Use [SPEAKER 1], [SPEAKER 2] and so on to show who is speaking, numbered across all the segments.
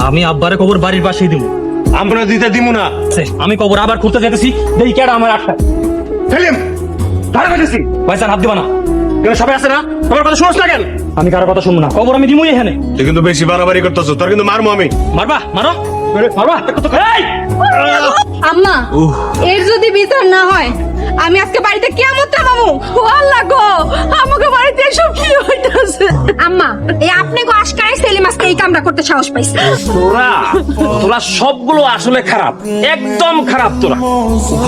[SPEAKER 1] আমি আব্বারে কবর বাড়ির পাশেই দিব।
[SPEAKER 2] আমরা দিতে দিব না।
[SPEAKER 1] আমি কবর আবার খুঁজতে যেতেছি, দেখি কেডা আমার আটকা।
[SPEAKER 2] সেলিম ধারে বেঁচেছি
[SPEAKER 1] ভাইজান হাত দিবা না।
[SPEAKER 2] কেন সবাই আছে না? তোমার কথা শুনোস না কেন?
[SPEAKER 1] আমি কারো কথা শুনবো না, কবর আমি দিমই এখানে।
[SPEAKER 2] তুই কিন্তু বেশি বাড়াবাড়ি করতেছো, তোর কিন্তু মারমু আমি।
[SPEAKER 1] মারবা মারো মারবা। এই!
[SPEAKER 3] আম্মা, এর যদি বিচার না হয় আমি আজকে বাড়িতে কিয়ামত নামাবো। ও আল্লাহ গো, আমাকে বাড়িতে এসব কি হইতাছে? আম্মা, এই আপনি গো আজকাই সেলিম আজকে এই কামটা করতে সাহস পাইছে।
[SPEAKER 4] তোরা সবগুলো আসলে খারাপ, একদম খারাপ। তোরা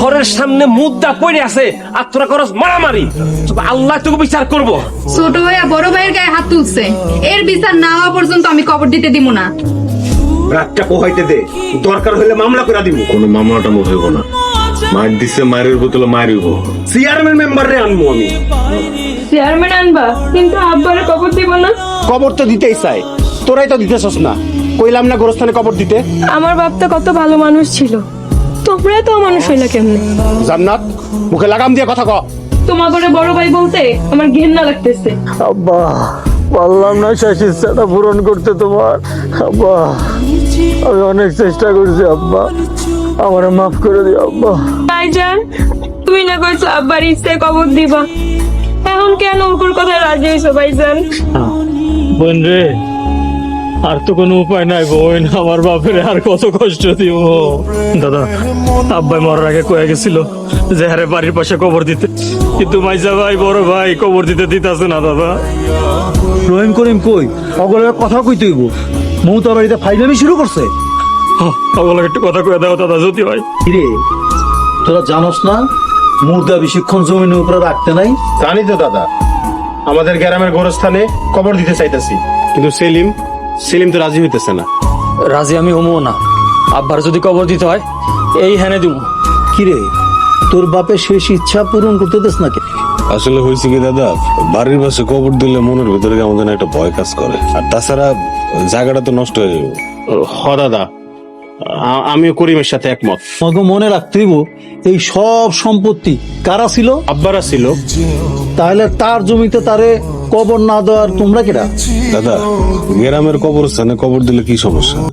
[SPEAKER 4] ঘরের সামনে মুদ্রা পড়ে আছে আর তোরা করস মারামারি। আল্লাহ তোকে বিচার করব।
[SPEAKER 3] ছোট ভাইয়া বড় ভাইয়ের গায়ে হাত তুলছে, এর বিচার না হওয়া পর্যন্ত আমি কবর দিতে দিব না।
[SPEAKER 2] রাতটা পোহাইতে দে, দরকার হলে মামলা করে দিব। কোনো মামলাটা হইব না, মার দিছে মায়ের বোতলে মারিব। চেয়ারম্যান মেম্বার রে আনবো আমি।
[SPEAKER 5] চেয়ারম্যান আনবা, কিন্তু আব্বারে কবর দিব না।
[SPEAKER 2] কবর তো দিতেই চাই, তোরাই তো দিতেছস না। কইলাম না গোরস্থানে কবর দিতে।
[SPEAKER 5] আমার বাপ তো কত ভালো মানুষ ছিল, তোমরা তো মানুষ হইলা কেমনে?
[SPEAKER 2] জান্নাত, মুখে লাগাম দিয়ে কথা ক।
[SPEAKER 5] তোমার করে বড় ভাই বলতে আমার ঘেন্না লাগতেছে।
[SPEAKER 6] আব্বা, পারলাম না শেষ ইচ্ছাটা পূরণ করতে তোমার। আব্বা, আমি অনেক চেষ্টা করছি আব্বা, আমার মাফ করে দিও আব্বা।
[SPEAKER 5] ভাইজান, তুমি না কইছো আব্বার ইচ্ছায় কবর দিবা, এখন কেন উপর কথা রাজি হইছো ভাইজান?
[SPEAKER 6] বোন রে, আর তো কোনো উপায় নাই বোন, আমার বাপের আর কত কষ্ট দিব।
[SPEAKER 1] দাদা, আব্বাই মরার আগে কয়ে গেছিল যে হারে বাড়ির পাশে কবর দিতে, কিন্তু মাইজা ভাই বড় ভাই কবর দিতে দিতেছে না। দাদা,
[SPEAKER 6] রহিম করিম কই, অগলের কথা কই তুইব? মৌতা বাড়িতে ফাইনালি শুরু করছে।
[SPEAKER 1] ওগুলোকে একটু কথা কয়ে দাও দাদা, জ্যোতি ভাই।
[SPEAKER 6] কিরে, তোরা জানোস না মুর্দা বেশিক্ষণ জমিনের উপরে রাখতে নাই?
[SPEAKER 2] জানি তো দাদা, আমাদের গ্রামের গোরস্থানে কবর দিতে চাইতেছি, কিন্তু সেলিম তো রাজি হইতেছে না।
[SPEAKER 1] রাজি আমি হমো না, আব্বার যদি কবর দিতে হয় এই হ্যানে দিব।
[SPEAKER 6] কিরে, তোর বাপের শেষ ইচ্ছা পূরণ করতে দেস নাকি?
[SPEAKER 7] আসলে হয়েছে কি দাদা, বাড়ির পাশে কবর দিলে মনের ভিতরে কেমন যেন একটা ভয় কাজ করে, আর তাছাড়া জায়গাটা তো নষ্ট হয়ে যাবে।
[SPEAKER 2] হ দাদা, আমিও করিমের সাথে একমত।
[SPEAKER 6] তোমাকে মনে রাখতে হইব, এই সব সম্পত্তি কারা ছিল?
[SPEAKER 2] আব্বারা ছিল।
[SPEAKER 6] তাহলে তার জমিতে তারে কবর না দেওয়ার তোমরা কিরা?
[SPEAKER 7] দাদা, গ্রামের কবরস্থানে কবর দিলে কি সমস্যা?